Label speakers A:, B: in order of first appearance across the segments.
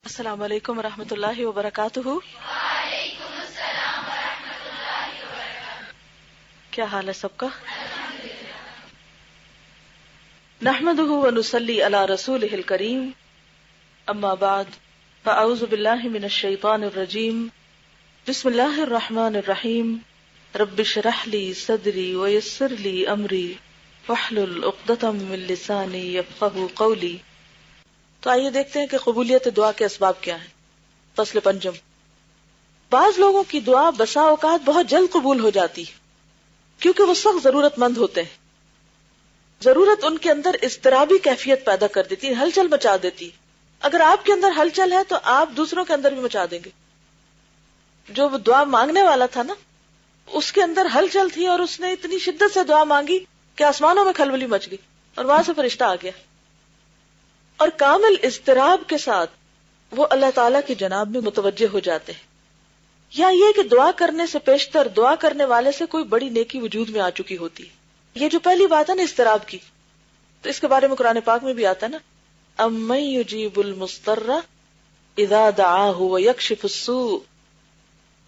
A: السلام علیکم ورحمۃ اللہ وبرکاتہ. کیا حال ہے سب کا؟ نحمده ونصلی علی رسولہ الکریم. اما بعد فاعوذ باللہ من الشیطان الرجیم. بسم اللہ الرحمن الرحیم. رب اشرح لی صدری ویسر لی امری واحلل عقدۃ من لسانی یفقہوا قولی. تو آئیے دیکھتے ہیں کہ قبولیت دعا کے اسباب کیا ہیں. فصل پنجم. بعض لوگوں کی دعا بسا اوقات بہت جلد قبول ہو جاتی کیونکہ وہ سخت ضرورت مند ہوتے ہیں. ضرورت ان کے اندر اضطرابی کیفیت پیدا کر دیتی ہے، ہلچل مچا دیتی. اگر آپ کے اندر ہلچل ہے تو آپ دوسروں کے اندر بھی مچا دیں گے. جو وہ دعا مانگنے والا تھا نا، اس کے اندر ہلچل تھی اور اس نے اتنی شدت سے دعا مانگی کہ آسمانوں میں کھلبلی مچ گئی اور وہاں سے فرشتہ آ گیا. اور کامل اضطراب کے ساتھ وہ اللہ تعالیٰ کی جناب میں متوجہ ہو جاتے ہیں. یا یہ کہ دعا کرنے سے پیشتر دعا کرنے والے سے کوئی بڑی نیکی وجود میں آ چکی ہوتی ہے. یہ جو پہلی بات ہے نا اضطراب کی، تو اس کے بارے میں قرآن پاک میں بھی آتا ہے نا، اَمَّن يُجِيبُ الْمُضْطَرَّ إِذَا دَعَاهُ وَيَكْشِفُ السُّوءَ.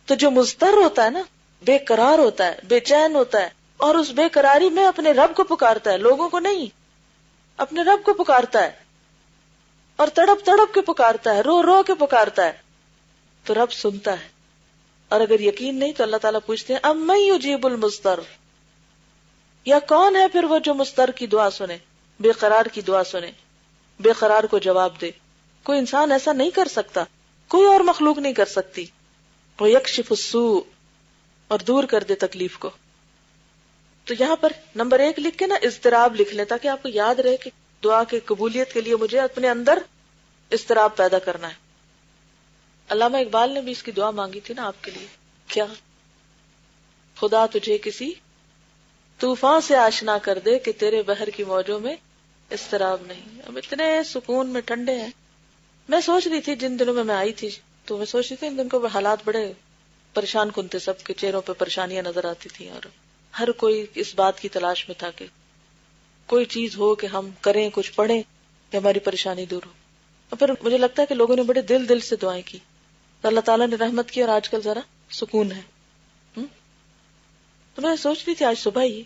A: تو جو مضطر ہوتا ہے نا، بے قرار ہوتا ہے، بے چین ہوتا ہے، اور اس بے قراری میں اپنے رب کو پکارتا ہے، لوگوں کو نہیں، اپنے رب کو پکارتا ہے اور تڑپ تڑپ کے پکارتا ہے، رو رو کے پکارتا ہے، تو رب سنتا ہے. اور اگر یقین نہیں تو اللہ تعالیٰ پوچھتے ہیں اَمَّن يُجِيبُ الْمُضْطَرَّ. یا کون ہے پھر وہ جو مضطر کی دعا سنے، بے قرار کی دعا سنے، بے قرار کو جواب دے. کوئی انسان ایسا نہیں کر سکتا، کوئی اور مخلوق نہیں کر سکتی. وَيَكْشِفُ السُّوءَ، اور دور کر دے تکلیف کو. تو یہاں پر نمبر 1 لکھ کے نا اضطراب لکھ لیں تاکہ آپ کو یاد رہے کہ دعا کی قبولیت کے لیے مجھے اپنے اندر اضطراب پیدا کرنا ہے. علامہ اقبال نے بھی اس کی دعا مانگی تھی نا آپ کے لیے. کیا؟ خدا تجھے کسی طوفان سے آشنا کر دے کہ تیرے بحر کی موجوں میں اضطراب نہیں. اب اتنے سکون میں ٹھنڈے ہیں. میں سوچ رہی تھی جن دنوں میں آئی تھی، تو میں سوچ رہی تھی ان دن کو حالات بڑے پریشان کن تھے، سب کے چہروں پہ پریشانیاں نظر آتی تھیں اور ہر کوئی اس بات کی تلاش میں تھا کہ کوئی چیز ہو کہ ہم کریں، کچھ پڑھیں کہ ہماری پریشانی دور ہو. اور پھر مجھے لگتا ہے کہ لوگوں نے بڑے دل سے دعائیں کی تو اللہ تعالیٰ نے رحمت کی اور آج کل ذرا سکون ہے. تو میں سوچ رہی تھی آج صبح ہی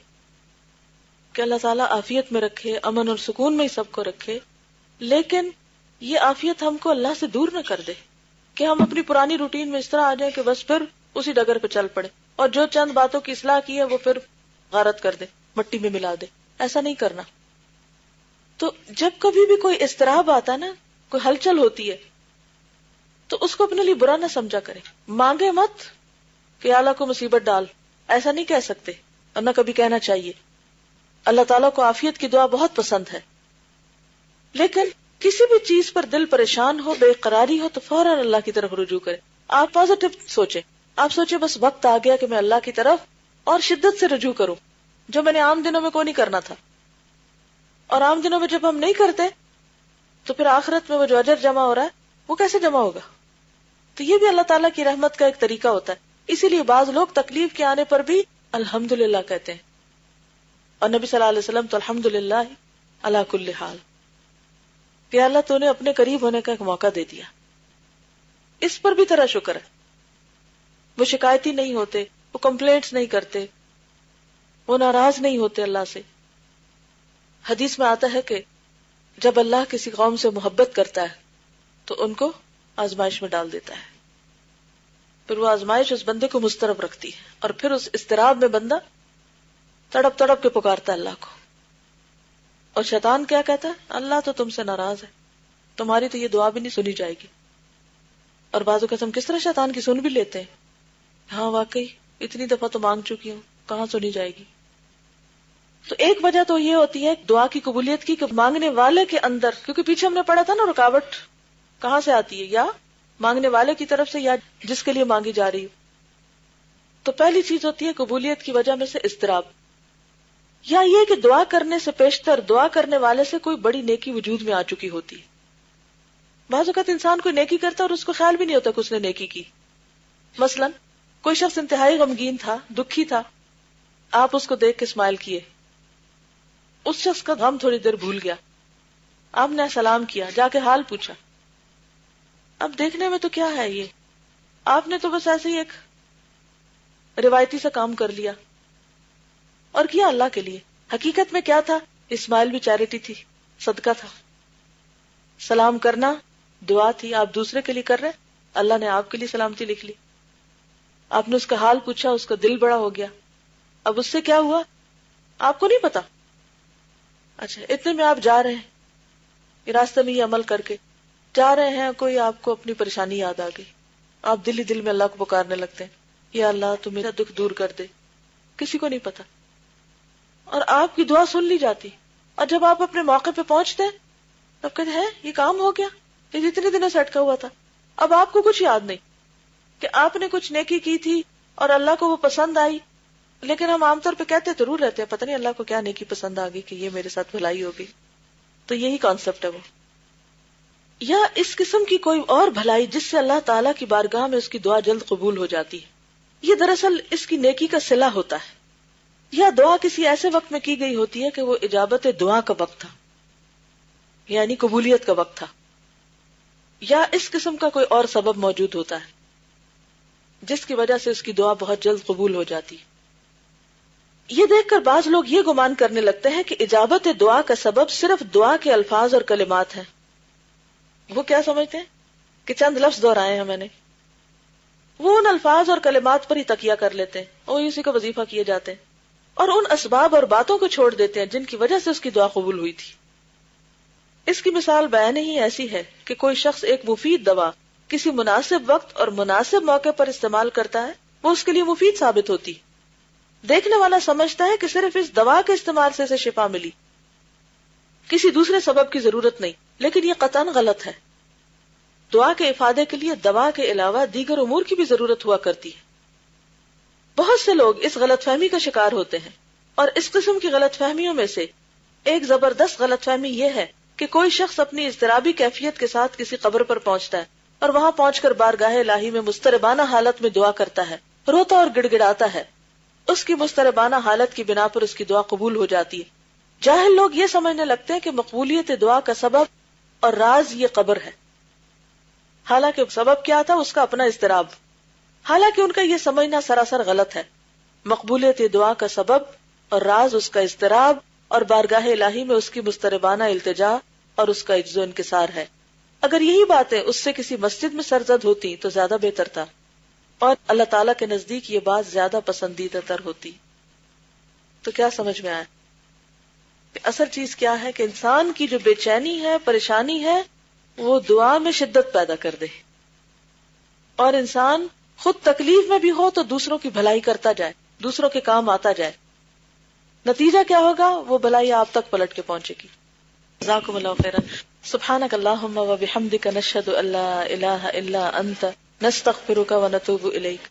A: کہ اللہ تعالیٰ عافیت میں رکھے، امن اور سکون میں ہی سب کو رکھے، لیکن یہ عافیت ہم کو اللہ سے دور نہ کر دے کہ ہم اپنی پرانی روٹین میں اس طرح آ جائیں کہ بس پھر اسی ڈگر پہ چل پڑے اور جو چند باتوں کی اصلاح کی ہے وہ پھر غارت کر دے، مٹی میں ملا دے. ایسا نہیں کرنا. تو جب کبھی بھی کوئی اضطراب آتا نا، کوئی ہلچل ہوتی ہے، تو اس کو اپنے لیے برا نہ سمجھا کرے. مانگے مت کہ اللہ کو مصیبت ڈال، ایسا نہیں کہہ سکتے اور نہ کبھی کہنا چاہیے. اللہ تعالیٰ کو عافیت کی دعا بہت پسند ہے، لیکن کسی بھی چیز پر دل پریشان ہو، بے قراری ہو، تو فوراً اللہ کی طرف رجوع کرے. آپ پازیٹو سوچیں، آپ سوچیں بس وقت آ گیا کہ میں اللہ کی طرف اور شدت سے رجوع کروں، جو میں نے عام دنوں میں کوئی نہیں کرنا تھا. اور عام دنوں میں جب ہم نہیں کرتے تو پھر آخرت میں وہ جو اجر جمع ہو رہا ہے وہ کیسے جمع ہوگا؟ تو یہ بھی اللہ تعالیٰ کی رحمت کا ایک طریقہ ہوتا ہے. اسی لیے بعض لوگ تکلیف کے آنے پر بھی الحمدللہ کہتے ہیں، اور نبی صلی اللہ علیہ وسلم تو الحمدللہ علی کل حال، کہ اللہ تو نے اپنے قریب ہونے کا ایک موقع دے دیا. اس پر بھی تیرا شکر ہے. وہ شکایتی نہیں ہوتے، وہ کمپلینٹس نہیں کرتے، وہ ناراض نہیں ہوتے اللہ سے. حدیث میں آتا ہے کہ جب اللہ کسی قوم سے محبت کرتا ہے تو ان کو آزمائش میں ڈال دیتا ہے، پھر وہ آزمائش اس بندے کو مضطرب رکھتی ہے، اور پھر اس اضطراب میں بندہ تڑپ تڑپ کے پکارتا ہے اللہ کو. اور شیطان کیا کہتا ہے؟ اللہ تو تم سے ناراض ہے، تمہاری تو یہ دعا بھی نہیں سنی جائے گی. اور بعض اوقات ہم کس طرح شیطان کی سن بھی لیتے ہیں. ہاں واقعی اتنی دفعہ تو مانگ چکی ہوں، کہاں سنی جائے گی. تو ایک وجہ تو یہ ہوتی ہے دعا کی قبولیت کی کہ مانگنے والے کے اندر، کیونکہ پیچھے ہم نے پڑھا تھا نا رکاوٹ کہاں سے آتی ہے، یا مانگنے والے کی طرف سے یا جس کے لیے مانگی جا رہی ہو. تو پہلی چیز ہوتی ہے قبولیت کی وجہ میں سے اضطراب، یا یہ کہ دعا کرنے سے پیشتر دعا کرنے والے سے کوئی بڑی نیکی وجود میں آ چکی ہوتی. بعض اوقات انسان کوئی نیکی کرتا اور اس کو خیال بھی نہیں ہوتا کہ اس نے نیکی کی. مثلا کوئی شخص انتہائی غمگین تھا، دکھی تھا، آپ اس کو دیکھ کے اسمائل کیے، اس شخص کا غم تھوڑی دیر بھول گیا، آپ نے سلام کیا، جا کے حال پوچھا، اب دیکھنے میں تو کیا ہے یہ، آپ نے تو بس ایسے ہی ایک روایتی سا کام کر لیا اور کیا اللہ کے لیے. حقیقت میں کیا تھا؟ اسمائل بھی چیریٹی تھی، صدقہ تھا. سلام کرنا دعا تھی، آپ دوسرے کے لیے کر رہے، اللہ نے آپ کے لیے سلامتی لکھ لی. آپ نے اس کا حال پوچھا، اس کا دل بڑا ہو گیا. اب اس سے کیا ہوا آپ کو نہیں پتا. اچھا اتنے میں آپ جا رہے ہیں، راستے میں یہ عمل کر کے جا رہے ہیں، کوئی آپ کو اپنی پریشانی یاد آ گئی، آپ دل ہی دل میں اللہ کو پکارنے لگتے ہیں، یا اللہ تو میرا دکھ دور کر دے. کسی کو نہیں پتا، اور آپ کی دعا سن لی جاتی. اور جب آپ اپنے موقع پہ پہنچتے تب کہتے ہیں یہ کام ہو گیا، یہ اتنے دنوں سے اٹکا ہوا تھا. اب آپ کو کچھ یاد نہیں کہ آپ نے کچھ نیکی کی تھی اور اللہ کو وہ پسند آئی. لیکن ہم عام طور پہ کہتے ضرور رہتے ہیں پتہ نہیں اللہ کو کیا نیکی پسند آ گئی کہ یہ میرے ساتھ بھلائی ہو گئی. تو یہی کانسیپٹ ہے وہ، یا اس قسم کی کوئی اور بھلائی جس سے اللہ تعالیٰ کی بارگاہ میں اس کی دعا جلد قبول ہو جاتی ہے. یہ دراصل اس کی نیکی کا صلہ ہوتا ہے. یا دعا کسی ایسے وقت میں کی گئی ہوتی ہے کہ وہ اجابت دعا کا وقت تھا، یعنی قبولیت کا وقت تھا. یا اس قسم کا کوئی اور سبب موجود ہوتا ہے جس کی وجہ سے اس کی دعا بہت جلد قبول ہو جاتی. یہ دیکھ کر بعض لوگ یہ گمان کرنے لگتے ہیں کہ اجابت دعا کا سبب صرف دعا کے الفاظ اور کلمات ہیں. وہ کیا سمجھتے ہیں کہ چند لفظ دہرائے ہیں میں نے، وہ ان الفاظ اور کلمات پر ہی تکیہ کر لیتے ہیں اور اسی کا وظیفہ کیے جاتے ہیں، اور ان اسباب اور باتوں کو چھوڑ دیتے ہیں جن کی وجہ سے اس کی دعا قبول ہوئی تھی. اس کی مثال بیان ہی ایسی ہے کہ کوئی شخص ایک مفید دوا کسی مناسب وقت اور مناسب موقع پر استعمال کرتا ہے، وہ اس کے لیے مفید ثابت ہوتی. دیکھنے والا سمجھتا ہے کہ صرف اس دوا کے استعمال سے اسے شفا ملی، کسی دوسرے سبب کی ضرورت نہیں، لیکن یہ قطعاً غلط ہے. دعا کے افادے کے لیے دوا کے علاوہ دیگر امور کی بھی ضرورت ہوا کرتی ہے. بہت سے لوگ اس غلط فہمی کا شکار ہوتے ہیں، اور اس قسم کی غلط فہمیوں میں سے ایک زبردست غلط فہمی یہ ہے کہ کوئی شخص اپنی اضطرابی کیفیت کے ساتھ کسی قبر پر پہنچتا ہے اور وہاں پہنچ کر بارگاہ الہی میں مضطربانہ حالت میں دعا کرتا ہے، روتا اور گڑ گڑاتا ہے. اس کی مضطربانہ حالت کی بنا پر اس کی دعا قبول ہو جاتی ہے. جاہل لوگ یہ سمجھنے لگتے ہیں کہ مقبولیت دعا کا سبب اور راز یہ قبر ہے، حالانکہ سبب کیا تھا؟ اس کا اپنا اضطراب. حالانکہ ان کا یہ سمجھنا سراسر غلط ہے. مقبولیت دعا کا سبب اور راز اس کا اضطراب اور بارگاہ الہی میں اس کی مضطربانہ التجا اور اس کا عجز و انکسار ہے. اگر یہی باتیں اس سے کسی مسجد میں سرزد ہوتی تو زیادہ بہتر تھا، اور اللہ تعالیٰ کے نزدیک یہ بات زیادہ پسندیدہ تر ہوتی. تو کیا سمجھ میں آیا کہ اصل چیز کیا ہے؟ کہ انسان کی جو بے چینی ہے، پریشانی ہے، وہ دعا میں شدت پیدا کر دے، اور انسان خود تکلیف میں بھی ہو تو دوسروں کی بھلائی کرتا جائے، دوسروں کے کام آتا جائے. نتیجہ کیا ہوگا؟ وہ بھلائی آپ تک پلٹ کے پہنچے گی. جزاکم اللہ خیرا. سبحانک اللہم و بحمدک، نشہد ان لا الہ الا انت، نستغفرک و نتوب الیک.